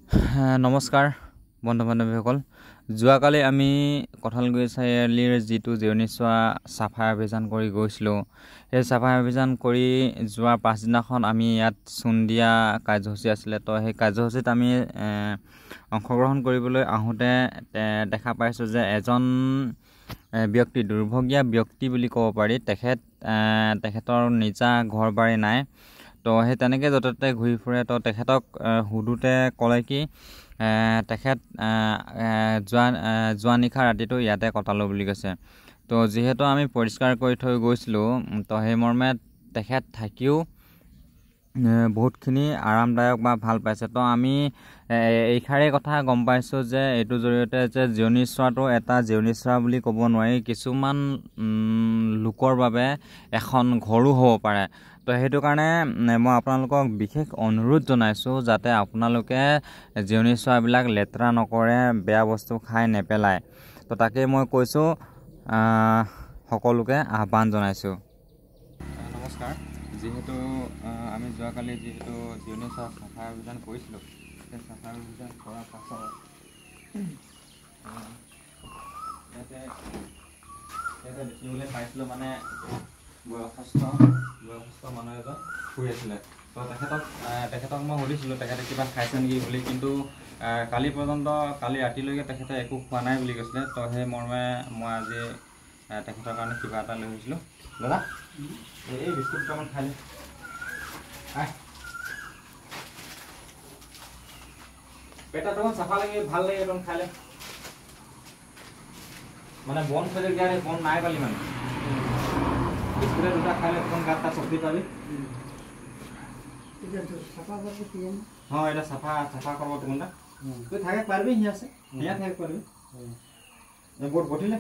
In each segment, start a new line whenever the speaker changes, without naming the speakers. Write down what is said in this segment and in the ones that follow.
নমস্কাৰ বন্ধু বান্ধৱীসকল। যোৱাকালি আমি কঠালগুৰি চাৰিআলিৰ যিটো জিৰণি চোৱা চাফাই অভিযান কৰি গৈছিলোঁ, সেই চাফাই অভিযান কৰি যোৱাৰ পাছদিনাখন আমি ইয়াত চুন্দিয়া কাৰ্যসূচী আছিলে। তো সেই কাৰ্যসূচীত আমি অংশগ্ৰহণ কৰিবলৈ আহোঁতে দেখা পাইছোঁ যে এজন ব্যক্তি, দুৰ্ভগীয়া ব্যক্তি বুলি ক'ব পাৰি, তেখেতৰ নিজা ঘৰ বাৰী নাই। তো সেই তেনেকৈ য'তে ত'তে ঘূৰি ফুৰে। তো তেখেতক সুধোতে ক'লে কি তেখেত যোৱা নিশা ৰাতিটো ইয়াতে কটালোঁ বুলি কৈছে। তো যিহেতু আমি পৰিষ্কাৰ কৰি থৈ গৈছিলোঁ, তো সেই মৰ্মে তেখেত থাকিও বহুতখিনি আৰামদায়ক বা ভাল পাইছে। তো আমি এইষাৰেই কথা গম পাইছোঁ যে এইটোৰ জৰিয়তে যে জিৰণি চোৱাটো এটা জিৰণি চোৱা বুলি ক'ব নোৱাৰি, কিছুমান লোকৰ বাবে এখন ঘৰো হ'ব পাৰে। তো সেইটো কাৰণে মই আপোনালোকক বিশেষ অনুৰোধ জনাইছোঁ যাতে আপোনালোকে জিৰণি চোৱাবিলাক লেতেৰা নকৰে, বেয়া বস্তু খাই নেপেলায়। তো তাকেই মই কৈছোঁ, সকলোকে আহ্বান জনাইছোঁ। নমস্কাৰ। যিহেতু আমি যোৱাকালি জিৰণি চোৱা চাফাই অভিযান কৰিছিলোঁ, সেই চাফাই অভিযান কৰাৰ পাছত ইয়াতে দেখিবলৈ পাইছিলোঁ মানে বয়সস্থ মানুহ এজন শুই আছিলে। তো তেখেতক মই সুধিছিলোঁ তেখেতে কিবা খাইছে নেকি বুলি, কিন্তু কালি ৰাতিলৈকে তেখেতে একো খোৱা নাই বুলি কৈছিলে। তো সেই মৰ্মে মই আজি তেখেতৰ কাৰণে কিবা এটা লৈ আহিছিলোঁ। দাদা, এই বিস্কুট দুটামান খাই লে। পেটত অকণ চাফা লাগে, ভাল লাগে, অকণ খাই লে। মানে বন খোজে দিয়া বন নাই পালি মানে বিস্কুটে দুটা খাই লে, অকণ গাত তাত শক্তি পাবি। हाँ এটা সাফা করব তোমরা তুই থাকে পারবি হিয়া আছে হিয়া থাকে পারবি বোট বটিলে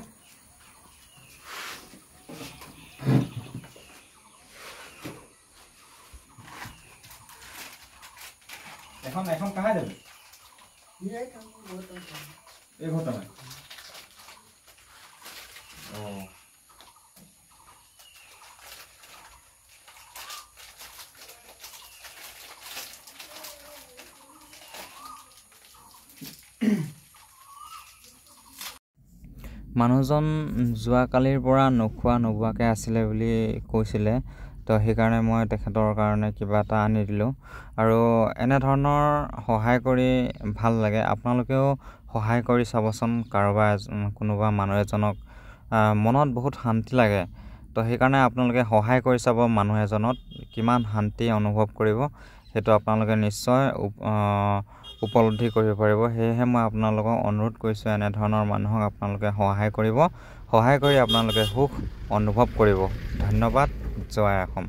এখন কাহা যাবে এই ঘরটা না ও মানুহজন যোৱাকালিৰ পৰা নোখোৱাকৈ আছিলে বুলি কৈছিলে। তো সেইকাৰণে মই তেখেতৰ কাৰণে কিবা এটা আনি দিলোঁ। আৰু এনেধৰণৰ সহায় কৰি ভাল লাগে। আপোনালোকেও সহায় কৰি চাবচোন, কোনোবা মানুহ এজনক মনত বহুত শান্তি লাগে। তো সেইকাৰণে আপোনালোকে সহায় কৰি চাব, মানুহ এজনত কিমান শান্তি অনুভৱ কৰিব সেইটো আপোনালোকে নিশ্চয় উপলব্ধি কৰিব পাৰিব। সেয়েহে মই আপোনালোকক অনুৰোধ কৰিছোঁ, এনেধৰণৰ মানুহক আপোনালোকে সহায় কৰিব, সহায় কৰি আপোনালোকে সুখ অনুভৱ কৰিব। ধন্যবাদ। জয় অসম।